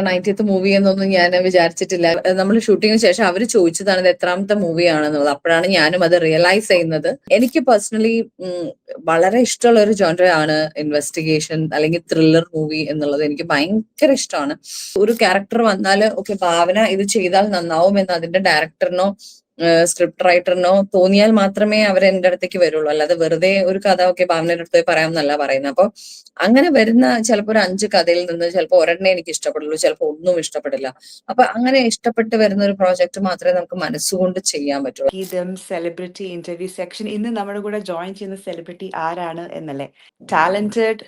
90th movie എന്നൊന്നും ഞാൻ വിചാരിച്ചിട്ടില്ല. നമ്മൾ ഷൂട്ടിങ്ങിന് ശേഷം അവർ ചോദിച്ചതാണ് ഇത് എത്രാമത്തെ മൂവിയാണെന്നുള്ളത്. അപ്പോഴാണ് ഞാനും അത് റിയലൈസ് ചെയ്യുന്നത്. എനിക്ക് പേഴ്സണലി വളരെ ഇഷ്ടമുള്ള ഒരു ജോൺറ ആണ് ഇൻവെസ്റ്റിഗേഷൻ അല്ലെങ്കിൽ ത്രില്ലർ മൂവി എന്നുള്ളത്. എനിക്ക് ഭയങ്കര ഇഷ്ടമാണ്. ഒരു ക്യാരക്ടർ വന്നാൽ ഓക്കെ ഭാവന ഇത് ചെയ്താൽ നന്നാവും എന്ന് അതിന്റെ ഡയറക്ടറിനോ സ്ക്രിപ്റ്റ് റൈറ്ററിനോ തോന്നിയാൽ മാത്രമേ അവർ എന്റെ അടുത്തേക്ക് വരുള്ളൂ. അല്ലാതെ വെറുതെ ഒരു കഥ ഒക്കെ ഭാവനയുടെ അടുത്ത് പറയാമെന്നല്ല പറയുന്നത്. അപ്പൊ അങ്ങനെ വരുന്ന ചിലപ്പോൾ ഒരു 5 കഥയിൽ നിന്ന് ചിലപ്പോൾ ഒരെണ്ണേ എനിക്ക് ഇഷ്ടപ്പെടുള്ളൂ, ചിലപ്പോൾ ഒന്നും ഇഷ്ടപ്പെടില്ല. അപ്പൊ അങ്ങനെ ഇഷ്ടപ്പെട്ട് വരുന്ന ഒരു പ്രോജക്റ്റ് മാത്രമേ നമുക്ക് മനസ്സുകൊണ്ട് ചെയ്യാൻ പറ്റുള്ളൂ. ഗീതം സെലിബ്രിറ്റി ഇന്റർവ്യൂ സെക്ഷൻ. ഇന്ന് നമ്മുടെ കൂടെ ജോയിൻ ചെയ്യുന്ന സെലിബ്രിറ്റി ആരാണ് എന്നല്ലേ? Talented,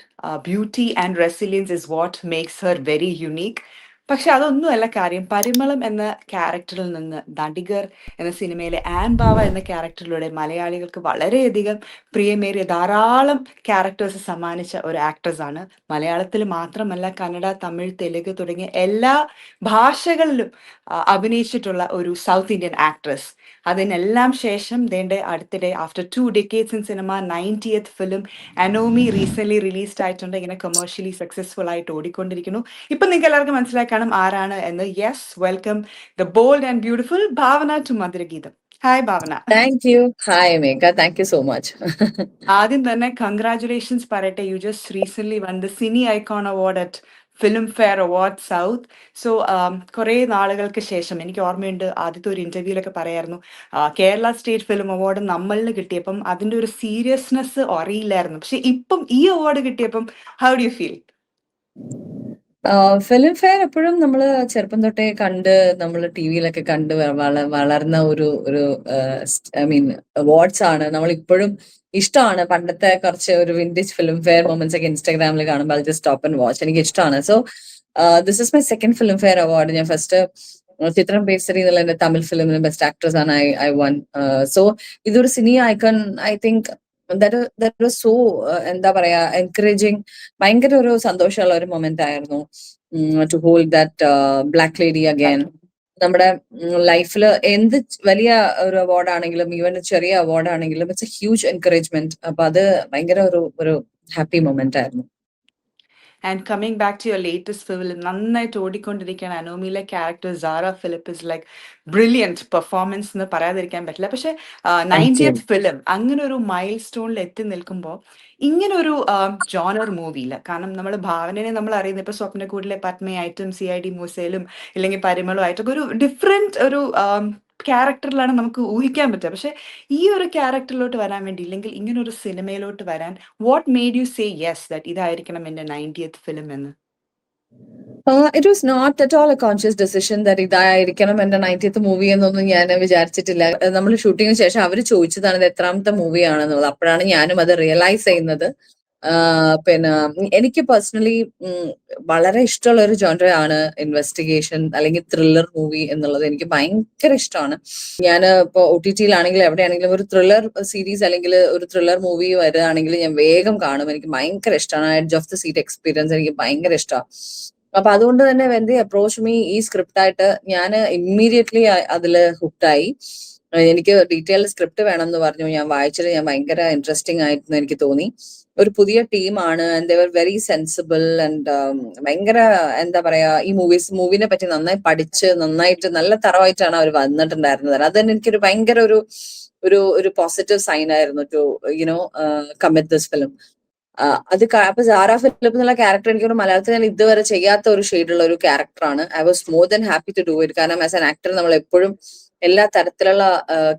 beauty and resilience is what makes her very unique. പക്ഷെ അതൊന്നുമല്ല കാര്യം. പരിമളം എന്ന ക്യാരക്ടറിൽ നിന്ന് നടികർ എന്ന സിനിമയിലെ ആൻ ബാവ എന്ന ക്യാരക്ടറിലൂടെ മലയാളികൾക്ക് വളരെയധികം പ്രിയമേറിയ ധാരാളം ക്യാരക്ടേഴ്സ് സമ്മാനിച്ച ഒരു ആക്ട്രസ് ആണ്. മലയാളത്തിൽ മാത്രമല്ല, കന്നഡ, തമിഴ്, തെലുങ്ക് തുടങ്ങിയ എല്ലാ ഭാഷകളിലും അഭിനയിച്ചിട്ടുള്ള ഒരു സൗത്ത് ഇന്ത്യൻ ആക്ട്രസ്. അതിനെല്ലാം ശേഷം അടുത്തിടെ after 2 decades in cinema 90th film Anomie recent released ആയിട്ടുണ്ട്. ഇങ്ങനെ കൊമേഴ്ഷ്യലി സക്സസ്ഫുൾ ആയിട്ട് ഓടിക്കൊണ്ടിരിക്കുന്നു. ഇപ്പൊ നിങ്ങൾക്ക് എല്ലാവർക്കും മനസ്സിലാക്കണം ആരാണ് എന്ന്. Yes, welcome the bold and beautiful Bhavana to Madhurageetham. Hi Bhavana. Thank you. Hi Megha, thank you so much. ആദ്യം തന്നെ കൺഗ്രാറ്റുലേഷൻസ് പറയട്ടെ. You just recent won the cine icon award at Filmfare award south. So കുറേ നാളുകൾക്ക് ശേഷം എനിക്ക് ഓർമ്മയുണ്ട്, ആദ്യത്തെ ഒരു ഇന്റർവ്യൂലൊക്കെ പറയായിരുന്നു കേരള സ്റ്റേറ്റ് ഫിലിം അവാർഡ് നമ്മളിന് കിട്ടിയപ്പം അതിന്റെ ഒരു സീരിയസ്നെസ് അറിയില്ലായിരുന്നു. പക്ഷെ ഇപ്പം ഈ അവാർഡ് കിട്ടിയപ്പം how do you feel? Film fair എപ്പോഴും നമ്മൾ ചെറുപ്പം തൊട്ടേ കണ്ട് നമ്മൾ ടി വിയിലൊക്കെ കണ്ട് വളർന്ന ഒരു ഒരു ഐ മീൻ അവാർഡ്സ് ആണ്. നമ്മൾ ഇപ്പോഴും ഇഷ്ടമാണ്. പണ്ടത്തെ കുറച്ച് ഒരു വിന്റേജ് ഫിലിം ഫെയർ മൊമെന്റ്സ് ഒക്കെ ഇൻസ്റ്റാഗ്രാമിൽ കാണുമ്പോൾ ജസ്റ്റ് സ്റ്റോപ്പ് ആൻഡ് വാച്ച്. എനിക്ക് ഇഷ്ടമാണ്. So this is my second Filmfare award. ഞാൻ ഫസ്റ്റ് ചിത്രം പേസരി എന്നുള്ള എന്റെ തമിഴ് ഫിലിമിന് ബെസ്റ്റ് ആക്ട്രസ് ആണ് ഐ വൺ. സോ ഇതൊരു cine icon. I think that was so എന്താ പറയാ എൻകറേജിങ്. ഭയങ്കര ഒരു സന്തോഷമുള്ള ഒരു മൊമെന്റ് ആയിരുന്നു to hold that black lady again. നമ്മുടെ ലൈഫിൽ എന്ത് വലിയ ഒരു അവാർഡ് ആണെങ്കിലും, ഈവൻ ചെറിയ അവാർഡ് ആണെങ്കിലും, ഇറ്റ്സ് എ ഹ്യൂജ് എൻകറേജ്മെന്റ്. അപ്പൊ അത് ഭയങ്കര ഒരു ഹാപ്പി മൊമെന്റ് ആയിരുന്നു. And coming back to your latest film, നന്നായിട്ട് ഓടിക്കൊണ്ടിരിക്കുകയാണ്. അനോമിയിലെ character Sara Philip is like brilliant performance എന്ന് പറയാതിരിക്കാൻ പറ്റില്ല. പക്ഷെ 90th ഫിലിം അങ്ങനെ ഒരു മൈൽ സ്റ്റോണിൽ എത്തി നിൽക്കുമ്പോൾ ഇങ്ങനെ ഒരു ജോണർ മൂവിയില്ല. കാരണം നമ്മൾ ഭാവനയെ നമ്മൾ അറിയുന്നത് ഇപ്പൊ സ്വപ്നക്കൂടിലെ പത്മയായിട്ടും CID മൂസയിലും ഇല്ലെങ്കിൽ പരിമളും ആയിട്ടൊക്കെ ഒരു ഡിഫറെന്റ് ഒരു ക്യാരക്ടറിലാണ് നമുക്ക് ഊഹിക്കാൻ പറ്റുക. പക്ഷെ ഈ ഒരു ക്യാരക്ടറിലോട്ട് വരാൻ വേണ്ടി, ഇല്ലെങ്കിൽ ഇങ്ങനെ ഒരു സിനിമയിലോട്ട് വരാൻ what made you say yes that ഇതായിരിക്കണം എന്റെ 90th ഫിലിം എന്ന്? It was not at all a conscious decision that ഇതായിരിക്കണം എന്റെ 90th മൂവി എന്നൊന്നും ഞാൻ വിചാരിച്ചിട്ടില്ല. നമ്മൾ ഷൂട്ടിങ്ങിന് ശേഷം അവർ ചോദിച്ചതാണ് ഇത് എത്രാമത്തെ മൂവിയാണെന്നുള്ളത്. അപ്പോഴാണ് ഞാനും അത് റിയലൈസ് ചെയ്യുന്നത്. പിന്നെ എനിക്ക് പേഴ്സണലി വളരെ ഇഷ്ടമുള്ള ഒരു ജോൺറ ആണ് ഇൻവെസ്റ്റിഗേഷൻ അല്ലെങ്കിൽ ത്രില്ലർ മൂവി എന്നുള്ളത്. എനിക്ക് ഭയങ്കര ഇഷ്ടമാണ്. ഞാൻ ഇപ്പോൾ OTT-യിലാണെങ്കിലും എവിടെയാണെങ്കിലും ഒരു ത്രില്ലർ സീരീസ് അല്ലെങ്കിൽ ഒരു ത്രില്ലർ മൂവി വരികയാണെങ്കിൽ ഞാൻ വേഗം കാണും. എനിക്ക് ഭയങ്കര ഇഷ്ടമാണ്. Edge of the seat experience എനിക്ക് ഭയങ്കര ഇഷ്ടമാണ്. അപ്പൊ അതുകൊണ്ട് തന്നെ വെൻ ദി അപ്രോച്ച് മീ ഈ സ്ക്രിപ്റ്റ് ആയിട്ട് ഞാൻ ഇമ്മീഡിയറ്റ്ലി അതിൽ ഹുക്ഡായി. എനിക്ക് ഡീറ്റെയിൽഡ് സ്ക്രിപ്റ്റ് വേണം എന്ന് പറഞ്ഞു. ഞാൻ വായിച്ചത് ഞാൻ ഭയങ്കര ഇൻട്രസ്റ്റിംഗ് ആയിരുന്നു എനിക്ക് തോന്നി. ഒരു പുതിയ ടീമാണ് and they were very sensible and ഭയങ്കര എന്താ പറയാ ഈ മൂവിനെ പറ്റി നന്നായി പഠിച്ച് നന്നായിട്ട് നല്ല തറവായിട്ടാണ് അവർ വന്നിട്ടുണ്ടായിരുന്നത്. അത് തന്നെ എനിക്കൊരു ഭയങ്കര ഒരു ഒരു ഒരു പോസിറ്റീവ് സൈൻ ആയിരുന്നു to you know commit this film. അപ്പൊ സാറ ഫിലിപ്പ് എന്നുള്ള ക്യാരക്ടർ എനിക്കൊരു മലയാളത്തിൽ ഞാൻ ഇതുവരെ ചെയ്യാത്ത ഒരു ഷെയ്ഡുള്ള ഒരു ക്യാരക്ടറാണ്. I was more than happy to do it. കാരണം ആസ് ആൻ ആക്ടർ നമ്മൾ എപ്പോഴും എല്ലാ തരത്തിലുള്ള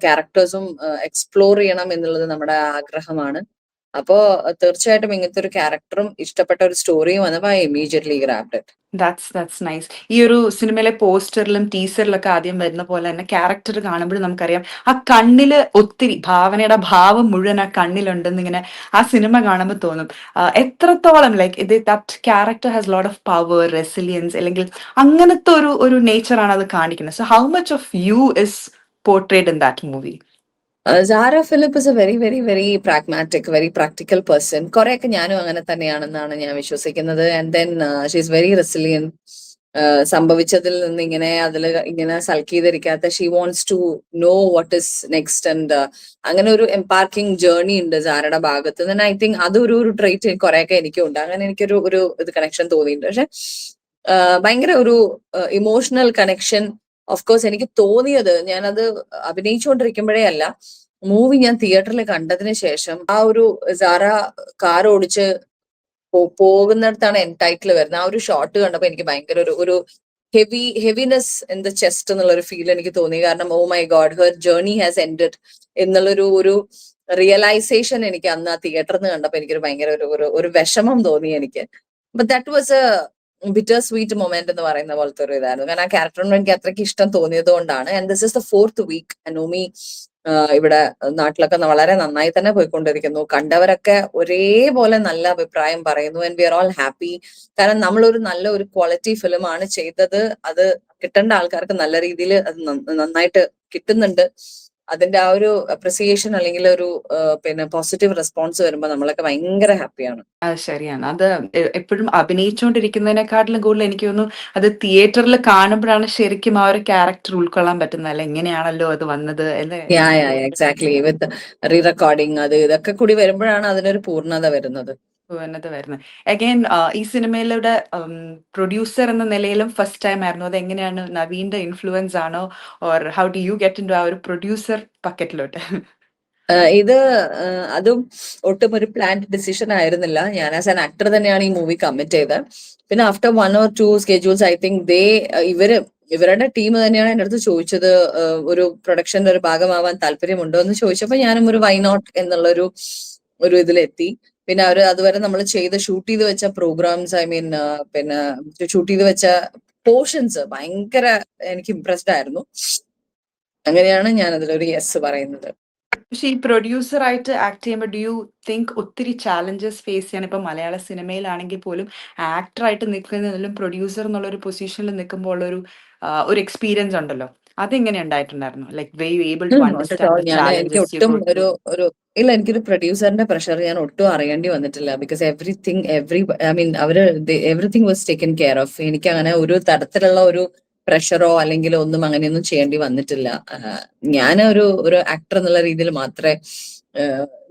ക്യാരക്ടേഴ്സും എക്സ്പ്ലോർ ചെയ്യണം എന്നുള്ളത് നമ്മുടെ ആഗ്രഹമാണ്. അപ്പോ തീർച്ചയായിട്ടും ഇങ്ങനത്തെ ഒരു ക്യാരക്ടറും ഇഷ്ടപ്പെട്ട ഒരു സ്റ്റോറിയും വന്നപ്പോ I immediately grabbed it. That's nice. ഈ ഒരു സിനിമയിലെ പോസ്റ്ററിലും ടീസറിലൊക്കെ ആദ്യം വരുന്ന പോലെ തന്നെ ക്യാരക്ടർ കാണുമ്പോഴും നമുക്കറിയാം ആ കണ്ണില് ഒത്തിരി ഭാവനയുടെ ഭാവം മുഴുവൻ ആ കണ്ണിലുണ്ടെന്ന് ഇങ്ങനെ ആ സിനിമ കാണുമ്പോൾ തോന്നും. എത്രത്തോളം like that character has lot of power, resilience, അല്ലെങ്കിൽ അങ്ങനത്തെ ഒരു നേച്ചറാണ് അത് കാണിക്കുന്നത്. So how much of you is portrayed in that movie? Sara Philip is a very very very pragmatic, very practical person. കുറെയൊക്കെ ഞാനും അങ്ങനെ തന്നെയാണെന്നാണ് ഞാൻ വിശ്വസിക്കുന്നത്. And then she is very resilient. സംഭവിച്ചതിൽ നിന്ന് ഇങ്ങനെ സൽക്കീകരിക്കാത്ത, she wants to know what is next. And അങ്ങനെ ഒരു എംപാർക്കിംഗ് ജേർണി ഉണ്ട് സാറയുടെ ഭാഗത്ത് നിന്ന്. ഐ തിങ്ക് അതൊരു ട്രേറ്റ് കുറെയൊക്കെ എനിക്കും ഉണ്ട്. അങ്ങനെ എനിക്കൊരു ഇത് കണക്ഷൻ തോന്നിയിട്ടുണ്ട്. പക്ഷെ ഭയങ്കര ഒരു ഇമോഷണൽ കണക്ഷൻ. ഓഫ് കോഴ്സ് എനിക്ക് തോന്നിയത്, ഞാനത് അഭിനയിച്ചുകൊണ്ടിരിക്കുമ്പോഴേ അല്ല, മൂവി ഞാൻ തിയേറ്ററിൽ കണ്ടതിന് ശേഷം ആ ഒരു സാറ കാർ ഓടിച്ച് പോകുന്നിടത്താണ് എൻ ടൈറ്റിൽ വരുന്നത്. ആ ഒരു ഷോട്ട് കണ്ടപ്പോ എനിക്ക് ഭയങ്കര ഒരു ഹെവിനെസ് ഇൻ ദ ചെസ്റ്റ് എന്നുള്ള ഒരു ഫീൽ എനിക്ക് തോന്നി. കാരണം oh my god, her journey has ended എന്നുള്ളൊരു റിയലൈസേഷൻ എനിക്ക് അന്ന് ആ തിയേറ്ററിൽ നിന്ന് കണ്ടപ്പോ എനിക്കൊരു ഭയങ്കര ഒരു വിഷമം തോന്നി എനിക്ക്. But that was A bitter sweet moment എന്ന് പറയുന്ന പോലത്തെ ഒരു ഇതായിരുന്നു. കാരണം ആ ക്യാരക്ടറിനോട് എനിക്ക് അത്രയ്ക്ക് ഇഷ്ടം തോന്നിയത് കൊണ്ടാണ്. And this is the 4th week Anomie ഇവിടെ നാട്ടിലൊക്കെ വളരെ നന്നായി തന്നെ പോയിക്കൊണ്ടിരിക്കുന്നു. കണ്ടവരൊക്കെ ഒരേപോലെ നല്ല അഭിപ്രായം പറയുന്നു. And we are all happy. കാരണം നമ്മളൊരു നല്ല ഒരു ക്വാളിറ്റി ഫിലിം ആണ് ചെയ്തത്. അത് കിട്ടേണ്ട ആൾക്കാർക്ക് നല്ല രീതിയിൽ അത് നന്നായിട്ട് കിട്ടുന്നുണ്ട്. അതിന്റെ ആ ഒരു അപ്രിസിയേഷൻ അല്ലെങ്കിൽ ഒരു പിന്നെ പോസിറ്റീവ് റെസ്പോൺസ് വരുമ്പോൾ നമ്മളൊക്കെ ഭയങ്കര ഹാപ്പിയാണ്. അത് ശരിയാണ്. അത് എപ്പോഴും അഭിനയിച്ചുകൊണ്ടിരിക്കുന്നതിനെക്കാട്ടിലും കൂടുതൽ എനിക്ക് തോന്നുന്നു അത് തിയേറ്ററിൽ കാണുമ്പോഴാണ് ശരിക്കും ആ ഒരു ക്യാരക്ടർ ഉൾക്കൊള്ളാൻ പറ്റുന്നത്. അല്ലെ എങ്ങനെയാണല്ലോ അത് വന്നത് അല്ലേ? എക്സാക്ട്ലി. വിത്ത് റീ റെക്കോർഡിങ് അത് ഇതൊക്കെ കൂടി വരുമ്പോഴാണ് അതിനൊരു പൂർണ്ണത വരുന്നത്. വരുന്നത്. അഗൈൻ ഈ സിനിമയിലൂടെ പ്രൊഡ്യൂസർ എന്ന നിലയിലും ഫസ്റ്റ് ടൈം ആയിരുന്നു. അതെങ്ങനെയാണ്? നവീന്റെ ഇൻഫ്ലുവൻസ് ആണോ? Or how do you get into ആ ഒരു പ്രൊഡ്യൂസർ പക്കറ്റിലോട്ട്? ഇത് അതും ഒട്ടും ഒരു പ്ലാൻഡ് ഡിസിഷൻ ആയിരുന്നില്ല. ഞാൻ ആസ് ആൻ ആക്ടർ തന്നെയാണ് ഈ മൂവി കമ്മിറ്റ് ചെയ്തത്. പിന്നെ after 1 or 2 schedules I think ഇവരുടെ ടീം തന്നെയാണ് എൻ്റെ അടുത്ത് ചോദിച്ചത്, ഒരു പ്രൊഡക്ഷന്റെ ഒരു ഭാഗമാവാൻ താല്പര്യമുണ്ടോ എന്ന് ചോദിച്ചപ്പോൾ ഞാനും ഒരു വൈ നോട്ട് എന്നുള്ളൊരു ഇതിലെത്തി. പിന്നെ അതുവരെ നമ്മൾ ഷൂട്ട് ചെയ്ത് വെച്ച പ്രോഗ്രാംസ്, ഐ മീൻ പിന്നെ ഷൂട്ട് ചെയ്ത് വെച്ച പോർഷൻസ് ഭയങ്കര എനിക്ക് ഇംപ്രസ്ഡ് ആയിരുന്നു. അങ്ങനെയാണ് ഞാൻ അതിലൊരു യെസ് പറയുന്നത്. പക്ഷെ ഈ പ്രൊഡ്യൂസർ ആയിട്ട് ആക്ട് ചെയ്യുമ്പോൾ ഡു യു തിങ്ക് ഒത്തിരി ചാലഞ്ചസ് ഫേസ് ചെയ്യാൻ? ഇപ്പൊ മലയാള സിനിമയിലാണെങ്കിൽ പോലും ആക്ടർ ആയിട്ട് നിൽക്കുന്നതിലും പ്രൊഡ്യൂസർ എന്നുള്ള ഒരു പൊസിഷനിൽ നിൽക്കുമ്പോൾ ഉള്ള ഒരു എക്സ്പീരിയൻസ് ഉണ്ടല്ലോ, അതെങ്ങനെ ഉണ്ടായിട്ടുണ്ടായിരുന്നു? Like way you able to not at all. Understand the എനിക്ക് ചാലഞ്ചസ് യു ഒട്ടും ഗോ ത്രൂ? ഇല്ല, എനിക്കൊരു പ്രൊഡ്യൂസറിന്റെ പ്രഷർ ഞാൻ ഒട്ടും അറിയേണ്ടി വന്നിട്ടില്ല. Because I mean everything was taken care of. എനിക്ക് അങ്ങനെ ഒരു തരത്തിലുള്ള ഒരു പ്രഷറോ അല്ലെങ്കിൽ ഒന്നും അങ്ങനെയൊന്നും ചെയ്യേണ്ടി വന്നിട്ടില്ല. ഞാൻ ഒരു ആക്ടർ എന്നുള്ള രീതിയിൽ മാത്രമേ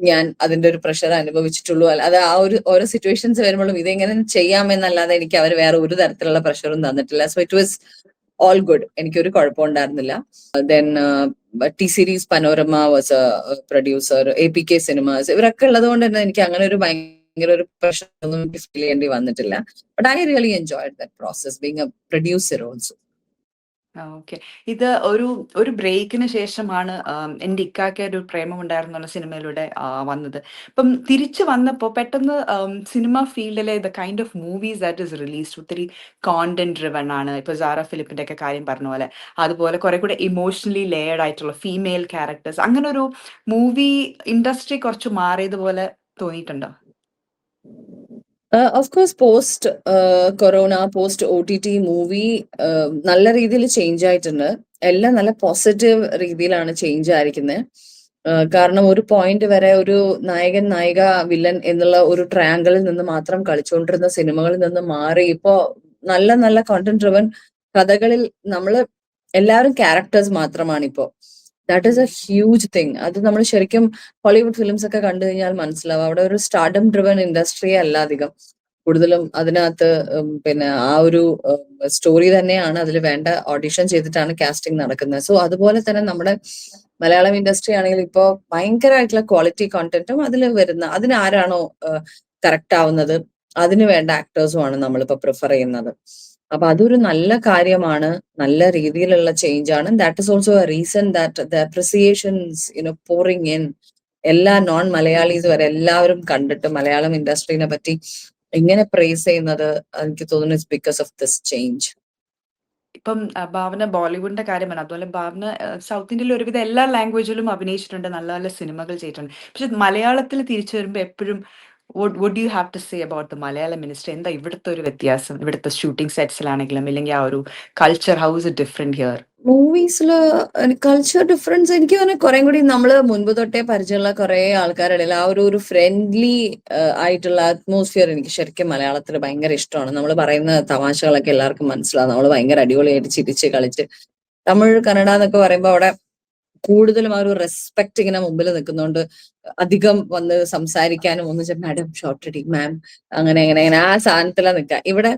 ഞാൻ അതിന്റെ ഒരു പ്രഷർ അനുഭവിച്ചിട്ടുള്ളൂ. അത് ആ ഓരോ സിറ്റുവേഷൻസ് വരുമ്പോഴും ഇതെങ്ങനെ ചെയ്യാമെന്നല്ലാതെ എനിക്ക് അവർ വേറെ ഒരു തരത്തിലുള്ള പ്രഷറും തന്നിട്ടില്ല. So it was all good. എനിക്കൊരു കുഴപ്പമുണ്ടായിരുന്നില്ല. Then T Series Panorama was a producer, APK cinemas, ഇവരൊക്കെ ഉള്ളത് കൊണ്ട് തന്നെ എനിക്ക് അങ്ങനെ ഒരു ഭയങ്കര ഒരു പ്രഷർ ഒന്നും ഫീൽ ചെയ്യേണ്ടി വന്നിട്ടില്ല. But I really enjoyed that process being A producer also. Okay. ഇത് ഒരു ബ്രേക്കിന് ശേഷമാണ് എൻ്റെ ഇക്കായ്ക്ക് ഒരു പ്രേമമുണ്ടായിരുന്നു എന്ന സിനിമയിലൂടെ വന്നത്. അപ്പം തിരിച്ചു വന്നപ്പോൾ പെട്ടെന്ന് സിനിമ ഫീൽഡിലെ the kind of movies that is released ഒത്തിരി കോണ്ടന്റ് ഡ്രിവൺ ആണ്. ഇപ്പൊ സാറ ഫിലിപ്പിന്റെ ഒക്കെ കാര്യം പറഞ്ഞ പോലെ, അതുപോലെ കുറെ കൂടെ ഇമോഷണലി ലെയർഡ് ആയിട്ടുള്ള ഫീമെയിൽ ക്യാരക്ടേഴ്സ്, അങ്ങനെ ഒരു മൂവി ഇൻഡസ്ട്രി കുറച്ച് മാറിയതുപോലെ തോന്നിയിട്ടുണ്ടോ? Of course post corona, post OTT movie നല്ല രീതിയിൽ ചേഞ്ച് ആയിട്ടുണ്ട്. എല്ലാം നല്ല പോസിറ്റീവ് രീതിയിലാണ് ചേഞ്ച് ആയിരിക്കുന്നത്. കാരണം ഒരു പോയിന്റ് വരെ ഒരു നായകൻ, നായിക, വില്ലൻ എന്നുള്ള ഒരു ട്രയാങ്കിളിൽ നിന്ന് മാത്രം കളിച്ചുകൊണ്ടിരുന്ന സിനിമകളിൽ നിന്ന് മാറി ഇപ്പോ നല്ല നല്ല കോണ്ടന്റ് ഡ്രിവൻ കഥകളിൽ നമ്മള് എല്ലാവരും ക്യാരക്ടേഴ്സ് മാത്രമാണ് ഇപ്പോ. That is A huge thing. അത് നമ്മൾ ശരിക്കും ഹോളിവുഡ് ഫിലിംസ് ഒക്കെ കണ്ടു കഴിഞ്ഞാൽ മനസ്സിലാവും. അവിടെ ഒരു സ്റ്റാർഡം ഡ്രിവൻ ഇൻഡസ്ട്രി അല്ല അധികം. കൂടുതലും അതിനകത്ത് പിന്നെ ആ ഒരു സ്റ്റോറി തന്നെയാണ് അതിൽ വേണ്ട. ഓഡിഷൻ ചെയ്തിട്ടാണ് കാസ്റ്റിംഗ് നടക്കുന്നത്. സോ അതുപോലെ തന്നെ നമ്മുടെ മലയാളം ഇൻഡസ്ട്രി ആണെങ്കിൽ ഇപ്പോ ഭയങ്കരമായിട്ടുള്ള ക്വാളിറ്റി കോണ്ടന്റും അതിൽ വരുന്ന, അതിന് ആരാണോ കറക്റ്റ് ആവുന്നത് അതിന് വേണ്ട ആക്ടേഴ്സുമാണ് നമ്മളിപ്പോ പ്രിഫർ ചെയ്യുന്നത്. അപ്പൊ അതൊരു നല്ല കാര്യമാണ്, നല്ല രീതിയിലുള്ള ചേഞ്ച് ആണ്. That is also A reason that the appreciations pouring in, എല്ലാ നോൺ മലയാളീസ് വരെ എല്ലാവരും കണ്ടിട്ട് മലയാളം ഇൻഡസ്ട്രീനെ പറ്റി ഇങ്ങനെ പ്രേസ് ചെയ്യുന്നത് എനിക്ക് തോന്നുന്നു it's because of this change. ഇപ്പം ഭാവന ബോളിവുഡിന്റെ കാര്യം പറഞ്ഞു. അതുപോലെ ഭാവന സൗത്ത് ഇന്ത്യയിൽ ഒരുവിധം എല്ലാ ലാംഗ്വേജിലും അഭിനയിച്ചിട്ടുണ്ട്, നല്ല നല്ല സിനിമകൾ ചെയ്തിട്ടുണ്ട്. പക്ഷെ മലയാളത്തിൽ തിരിച്ചു വരുമ്പോൾ എപ്പോഴും would you have to say about the Malayalam minister? എന്താ ഇവിടുത്തെ ഒരു വ്യത്യാസം? ഇവിടുത്തെ ഷൂട്ടിംഗ് സെറ്റ്സിലാണെങ്കിലും ഇല്ലെങ്കിൽ ആ ഒരു culture, how is it different here? മൂവീസില് കൾച്ചർ ഡിഫറൻസ് എനിക്ക് തന്നെ കുറെ കൂടി നമ്മള് മുൻപ് തൊട്ടേ പരിചയമുള്ള കുറെ ആൾക്കാരുടെ ആ ഒരു ഫ്രണ്ട്ലി ആയിട്ടുള്ള അറ്റ്മോസ്ഫിയർ എനിക്ക് ശരിക്കും മലയാളത്തിൽ ഭയങ്കര ഇഷ്ടമാണ്. നമ്മൾ പറയുന്ന തമാശകളൊക്കെ എല്ലാവർക്കും മനസ്സിലാവും. നമ്മൾ ഭയങ്കര അടിപൊളിയായിട്ട് ചിരിച്ച് കളിച്ച്, തമിഴ്, കന്നഡ എന്നൊക്കെ പറയുമ്പോൾ അവിടെ കൂടുതലും ആ ഒരു റെസ്പെക്ട് ഇങ്ങനെ മുമ്പിൽ നിൽക്കുന്നതുകൊണ്ട് അധികം വന്ന് സംസാരിക്കാനും ഒന്ന് മാഡം ഷോർട്ട് റെഡി മാം അങ്ങനെ അങ്ങനെ അങ്ങനെ ആ സാധനത്തിലാണ് നിൽക്കുക. ഇവിടെ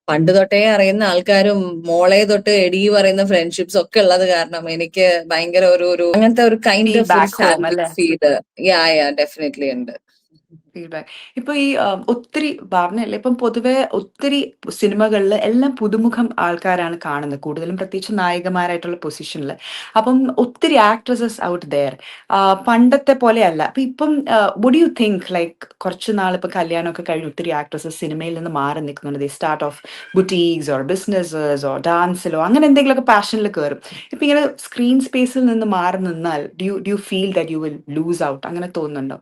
പണ്ട് തൊട്ടേ അറിയുന്ന ആൾക്കാരും മോളെ തൊട്ട് എടി പറയുന്ന ഫ്രണ്ട്ഷിപ്സ് ഒക്കെ ഉള്ളത് കാരണം എനിക്ക് ഭയങ്കര ഒരു അങ്ങനത്തെ ഒരു കൈൻഡ് ഫീൽ ഓഫ് ഒരു ബാക്ക് ഹോം ഫാമിലി അല്ലേ? ഫീല് യാ ഡെഫിനറ്റ്ലി ഉണ്ട്. ഫീഡ്ബാക്ക്. ഇപ്പൊ ഈ ഒത്തിരി ഭാവനയല്ല, ഇപ്പം പൊതുവെ ഒത്തിരി സിനിമകളിൽ എല്ലാം പുതുമുഖം ആൾക്കാരാണ് കാണുന്നത്. കൂടുതലും പ്രത്യേകിച്ച് നായികമാരായിട്ടുള്ള പൊസിഷനിൽ. അപ്പം ഒത്തിരി ആക്ട്രസസ് ഔട്ട് ദെയർ. പണ്ടത്തെ പോലെയല്ല. അപ്പൊ ഇപ്പം വുഡ് യു തിങ്ക് ലൈക്ക് കുറച്ച് നാൾ ഇപ്പൊ കല്യാണമൊക്കെ കഴിഞ്ഞ് ഒത്തിരി ആക്ട്രസസ് സിനിമയിൽ നിന്ന് മാറി നിൽക്കുന്നുണ്ട്. The start of boutiques or businesses or ഡാൻസിലോ അങ്ങനെ എന്തെങ്കിലുമൊക്കെ പാഷനിൽ കയറും. ഇപ്പൊ ഇങ്ങനെ സ്ക്രീൻ സ്പേസിൽ നിന്ന് മാറി നിന്നാൽ do you feel that you will loose out, അങ്ങനെ തോന്നുന്നുണ്ടോ?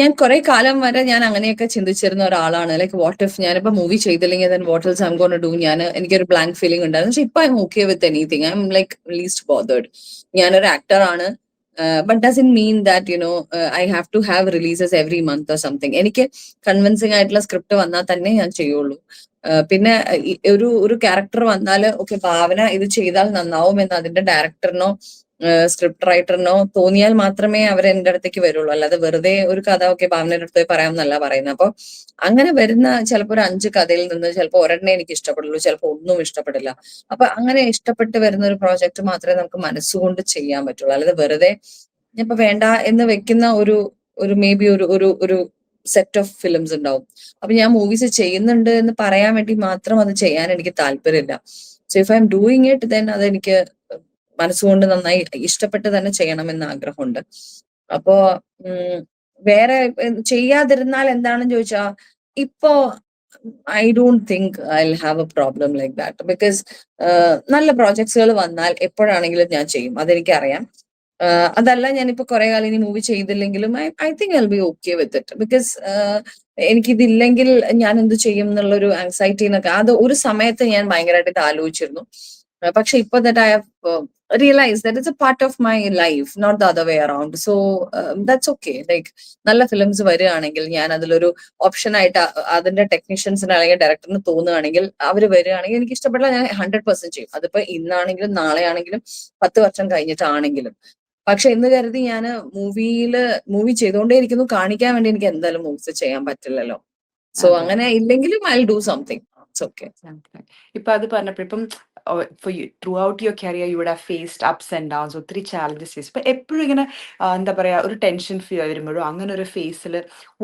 ഞാൻ കുറെ കാലം വരെ ഞാൻ അങ്ങനെയൊക്കെ ചിന്തിച്ചിരുന്ന ഒരാളാണ്. ലൈക്ക് വാട്ട് ഇഫ് ഞാനിപ്പോ മൂവി ചെയ്തില്ലെങ്കിൽ then what else I'm going to do. എനിക്കൊരു ബ്ലാങ്ക് ഫീലിംഗ് ഉണ്ടായിരുന്നു. പക്ഷെ ഇപ്പൊ I'm okay with anything. I'm like least bothered. ഞാനൊരു ആക്ടർ ആണ്. But doesn't mean that I have to have releases every month or something. എനിക്ക് convincing ആയിട്ടുള്ള script വന്നാൽ തന്നെ ഞാൻ ചെയ്യുള്ളൂ. പിന്നെ ഒരു ക്യാരക്ടർ വന്നാൽ ഓക്കെ ഭാവന ഇത് ചെയ്താൽ നന്നാവും എന്ന് അതിന്റെ ഡയറക്ടറിനോ സ്ക്രിപ്റ്റ് റൈറ്ററിനോ തോന്നിയാൽ മാത്രമേ അവർ എന്റെ അടുത്തേക്ക് വരുള്ളൂ. അല്ലാതെ വെറുതെ ഒരു കഥ ഒക്കെ ഭാവനയുടെ അടുത്ത് പറയാമെന്നല്ല പറയുന്നത്. അപ്പൊ അങ്ങനെ വരുന്ന ചിലപ്പോൾ ഒരു 5 കഥയിൽ നിന്ന് ചിലപ്പോൾ ഒരെണ്ണേ എനിക്ക് ഇഷ്ടപ്പെടുള്ളൂ, ചിലപ്പോൾ ഒന്നും ഇഷ്ടപ്പെടില്ല. അപ്പൊ അങ്ങനെ ഇഷ്ടപ്പെട്ട് വരുന്ന ഒരു പ്രോജക്റ്റ് മാത്രമേ നമുക്ക് മനസ്സുകൊണ്ട് ചെയ്യാൻ പറ്റുള്ളൂ. അല്ലാതെ വെറുതെ ഇപ്പൊ വേണ്ട എന്ന് വെക്കുന്ന ഒരു മേ ബി ഒരു സെറ്റ് ഓഫ് ഫിലിംസ് ഉണ്ടാവും. അപ്പൊ ഞാൻ മൂവീസ് ചെയ്യുന്നുണ്ട് എന്ന് പറയാൻ വേണ്ടി മാത്രം അത് ചെയ്യാൻ എനിക്ക് താല്പര്യമില്ല. So if I am doing it then അതെനിക്ക് മനസ്സുകൊണ്ട് നന്നായി ഇഷ്ടപ്പെട്ട് തന്നെ ചെയ്യണമെന്ന് ആഗ്രഹമുണ്ട്. അപ്പോ വേറെ ചെയ്യാതിരുന്നാൽ എന്താണെന്ന് ചോദിച്ചാ ഇപ്പോ I don't think I have A problem like that. Because നല്ല പ്രോജക്ട്സുകൾ വന്നാൽ എപ്പോഴാണെങ്കിലും ഞാൻ ചെയ്യും, അതെനിക്കറിയാം. അതല്ല ഞാനിപ്പോ കുറെ കാലം ഇനി മൂവി ചെയ്തില്ലെങ്കിലും I think I be okay with it. Because എനിക്കിതില്ലെങ്കിൽ ഞാൻ എന്ത് ചെയ്യും എന്നുള്ളൊരു ആങ്സൈറ്റി എന്നൊക്കെ അത് ഒരു സമയത്ത് ഞാൻ ഭയങ്കരമായിട്ട് ഇത് ആലോചിച്ചിരുന്നു. പക്ഷെ ഇപ്പൊ that I have realize that it's a part of my life, not the other way around. So that's okay. Like നല്ല ഫിലിംസ് വരികയാണെങ്കിൽ ഞാൻ അതിലൊരു ഓപ്ഷൻ ആയിട്ട് അതിന്റെ ടെക്നീഷ്യൻസിന് അല്ലെങ്കിൽ ഡയറക്ടറിന് തോന്നുകയാണെങ്കിൽ അവർ വരികയാണെങ്കിൽ എനിക്ക് ഇഷ്ടപ്പെട്ടാൽ ഞാൻ 100% ചെയ്യും. അതിപ്പോ ഇന്നാണെങ്കിലും നാളെ ആണെങ്കിലും 10 വർഷം കഴിഞ്ഞിട്ടാണെങ്കിലും. പക്ഷെ എന്ന് കരുതി ഞാൻ മൂവി ചെയ്തുകൊണ്ടേ ഇരിക്കുന്നു കാണിക്കാൻ വേണ്ടി എനിക്ക് എന്തായാലും മൂവീസ് ചെയ്യാൻ പറ്റില്ലല്ലോ. സോ അതെ. അങ്ങനെ ഇല്ലെങ്കിലും I do something. It's okay. ഇപ്പൊ അത് പറഞ്ഞപ്പോ ഇപ്പം for you throughout your career you would have faced ups and downs, ഒത്തിരി challenges ഫേസ്. ഇപ്പൊ എപ്പോഴും ഇങ്ങനെ എന്താ പറയാ ഒരു ടെൻഷൻ ഫീൽ വരുമ്പോഴും അങ്ങനെ ഒരു ഫേസിൽ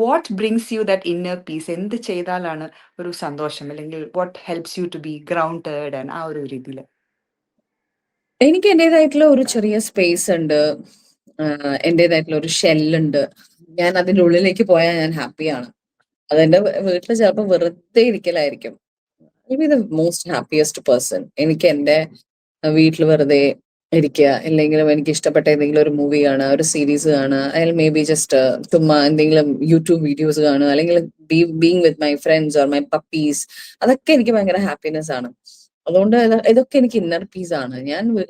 what brings you that inner peace? എന്ത് ചെയ്താലാണ് ഒരു സന്തോഷം, അല്ലെങ്കിൽ what helps you to be grounded and ആ ഒരു രീതിയിൽ? എനിക്ക് എന്റേതായിട്ടുള്ള ഒരു ചെറിയ സ്പേസ് ഉണ്ട്. എന്റേതായിട്ടുള്ള ഒരു ഷെല്ലുണ്ട്. ഞാൻ അതിന്റെ ഉള്ളിലേക്ക് പോയാൽ ഞാൻ ഹാപ്പിയാണ്. അതെന്റെ വീട്ടിൽ ചിലപ്പോൾ വെറുതെ ഇരിക്കലായിരിക്കും. I be the most happiest person. എനിക്ക് എന്റെ വീട്ടിൽ വെറുതെ ഇരിക്കുക, എന്തെങ്കിലും എനിക്ക് ഇഷ്ടപ്പെട്ട ഏതെങ്കിലും ഒരു മൂവി കാണുക, ഒരു സീരീസ് കാണുക, അല്ലെങ്കിൽ മേ ബി ജസ്റ്റ് ചുമ്മാ എന്തെങ്കിലും യൂട്യൂബ് വീഡിയോസ് കാണുക, അല്ലെങ്കിൽ being with my friends or my puppies, അതൊക്കെ എനിക്ക് ഭയങ്കര ഹാപ്പിനെസ് ആണ്. അതുകൊണ്ട് ഇതൊക്കെ എനിക്ക് ഇന്നർ പീസ് ആണ്.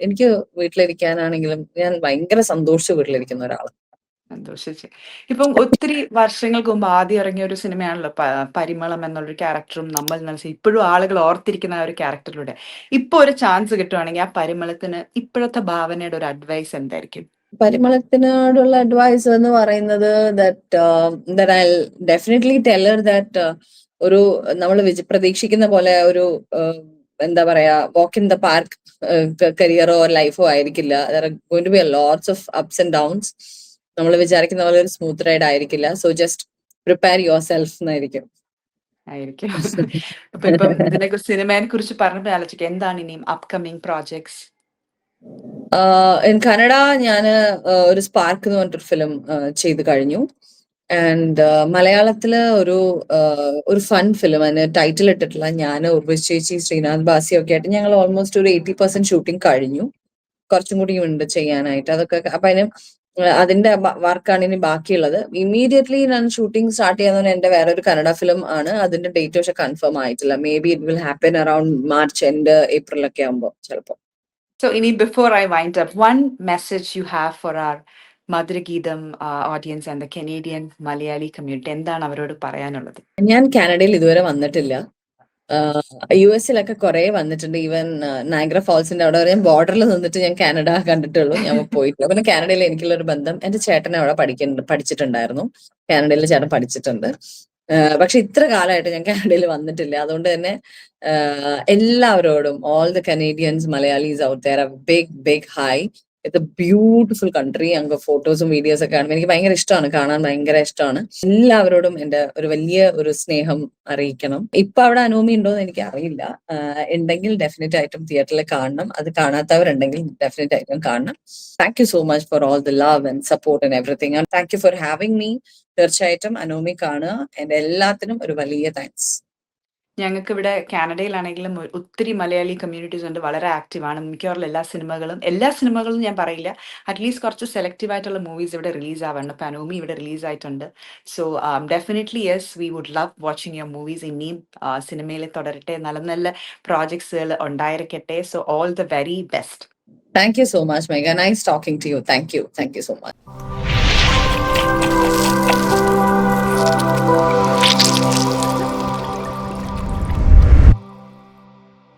എനിക്ക് വീട്ടിലിരിക്കാനാണെങ്കിലും ഞാൻ ഭയങ്കര സന്തോഷിച്ച് വീട്ടിലിരിക്കുന്ന ഒരാളാണ്. സന്തോഷിച്ച്. ഇപ്പം ഒത്തിരി വർഷങ്ങൾക്ക് മുമ്പ് ആദ്യം ഇറങ്ങിയ ഒരു സിനിമയാണല്ലോ പരിമളം എന്നുള്ളൊരു ക്യാരക്ടറും നമ്മൾ ഇപ്പോഴും ആളുകൾ ഓർത്തിരിക്കുന്ന ആ ഒരു ക്യാരക്ടറിലൂടെ. ഇപ്പൊ ഒരു ചാൻസ് കിട്ടുവാണെങ്കിൽ ആ പരിമളത്തിന് ഇപ്പോഴത്തെ ഭാവനയുടെ ഒരു അഡ്വൈസ് എന്തായിരിക്കും? പരിമളത്തിനോടുള്ള അഡ്വൈസ് എന്ന് പറയുന്നത് that I'll definitely tell her that ഒരു നമ്മൾ പ്രതീക്ഷിക്കുന്ന പോലെ ഒരു എന്താ പറയാ വാക്ക് ഇൻ ദ പാർക്ക് കരിയറോ ലൈഫോ ആയിരിക്കില്ല. there are going to be a lots of ups and downs. നമ്മൾ വിചാരിക്കുന്ന പോലെ ഒരു സ്മൂത്ത് റൈഡ് ആയിരിക്കില്ല. So just prepare your self എന്നായിരിക്കും. ആയിരിക്കും. അപ്പൊ ഇപ്പം ഇതിനെ സിനിമയെ കുറിച്ച് പറഞ്ഞപ്പോൾ ആലോചിക്കാം, എന്താണ് ഇനിയും അപ്കമിങ് പ്രോജക്ട്സ്? ഇൻ കന്നഡ ഞാൻ ഒരു സ്പാർക്ക് എന്ന് പറഞ്ഞിട്ടൊരു ഫിലിം ചെയ്ത് കഴിഞ്ഞു. ആൻഡ് മലയാളത്തില് ഒരു ഫൺ ഫിലിം, അതിന് ടൈറ്റിൽ ഇട്ടിട്ടില്ല. ഞാൻ ഉർവശി ചേച്ചി, ശ്രീനാഥ് ബാസിയും ഒക്കെ ആയിട്ട് ഞങ്ങൾ ഓൾമോസ്റ്റ് ഒരു 80% ഷൂട്ടിംഗ് കഴിഞ്ഞു. കുറച്ചും കൂടി ഉണ്ട് ചെയ്യാനായിട്ട്. അതൊക്കെ അപ്പൊ അതിന്റെ വർക്കാണ് ഇനി ബാക്കിയുള്ളത്. ഇമ്മീഡിയറ്റ്ലി ഞാൻ ഷൂട്ടിംഗ് സ്റ്റാർട്ട് ചെയ്യുന്നതിന് എന്റെ വേറൊരു കന്നഡ ഫിലിം ആണ്. അതിന്റെ ഡേറ്റ് പക്ഷെ കൺഫേം ആയിട്ടില്ല. May be it will happen around March end April ഒക്കെ ആകുമ്പോൾ ചിലപ്പോ. So, before I wind up, one message you have for our Madhuragidam audience and the Canadian Malayali community, എന്താണ് അവരോട് പറയാനുള്ളത്? ഞാൻ കാനഡയിൽ ഇതുവരെ വന്നിട്ടില്ല. US-ലൊക്കെ കുറെ വന്നിട്ടുണ്ട്. ഈവൻ നയഗ്ര ഫോൾസിന്റെ അവിടെ വരെ ബോർഡറിൽ നിന്നിട്ട് ഞാൻ കാനഡ കണ്ടിട്ടുള്ളൂ. ഞാൻ പോയിട്ടില്ല. പിന്നെ കാനഡയിൽ എനിക്കുള്ള ഒരു ബന്ധം, എന്റെ ചേട്ടനെ അവിടെ പഠിച്ചിട്ടുണ്ടായിരുന്നു. കാനഡയിൽ ചേട്ടൻ പഠിച്ചിട്ടുണ്ട്. പക്ഷെ ഇത്ര കാലമായിട്ട് ഞാൻ കാനഡയിൽ വന്നിട്ടില്ല. അതുകൊണ്ട് തന്നെ എല്ലാവരോടും all the Canadians Malayalis out there a big hi. It's a beautiful country. അങ്ങ് ഫോട്ടോസും വീഡിയോസ് ഒക്കെ കാണുമ്പോൾ എനിക്ക് ഭയങ്കര ഇഷ്ടമാണ്, കാണാൻ ഭയങ്കര ഇഷ്ടമാണ്. എല്ലാവരോടും എന്റെ ഒരു വലിയ ഒരു സ്നേഹം അറിയിക്കണം. ഇപ്പൊ അവിടെ അനോമി ഉണ്ടോന്ന് എനിക്ക് അറിയില്ല. ഉണ്ടെങ്കിൽ ഡെഫിനറ്റ് ആയിട്ടും തിയേറ്ററിൽ കാണണം. അത് കാണാത്തവരുണ്ടെങ്കിൽ ഡെഫിനറ്റ് ആയിട്ടും കാണണം. Thank you so much for all the love and support and everything. And thank you for having me. തീർച്ചയായിട്ടും അനോമി കാണുക. എന്റെ എല്ലാത്തിനും ഒരു വലിയ താങ്ക്സ്. ഞങ്ങൾക്ക് ഇവിടെ കാനഡയിലാണെങ്കിലും ഒത്തിരി മലയാളി കമ്മ്യൂണിറ്റീസ് ഉണ്ട്, വളരെ ആക്റ്റീവാണ്. മിക്കവാറും എല്ലാ സിനിമകളും ഞാൻ പറയില്ല, അറ്റ്ലീസ്റ്റ് കുറച്ച് സെലക്റ്റീവ് ആയിട്ടുള്ള മൂവീസ് ഇവിടെ റിലീസ് ആവുന്നുണ്ട്. അപ്പോൾ അനോമി ഇവിടെ റിലീസ് ആയിട്ടുണ്ട്. So definitely yes, we would love watching your movies. ഇനിയും സിനിമയിൽ തുടരട്ടെ, നല്ല നല്ല പ്രോജക്ട്സുകൾ ഉണ്ടായിരിക്കട്ടെ. So all the very best. Thank you so much, Megha. Nice talking to you. Thank you. Thank you so much.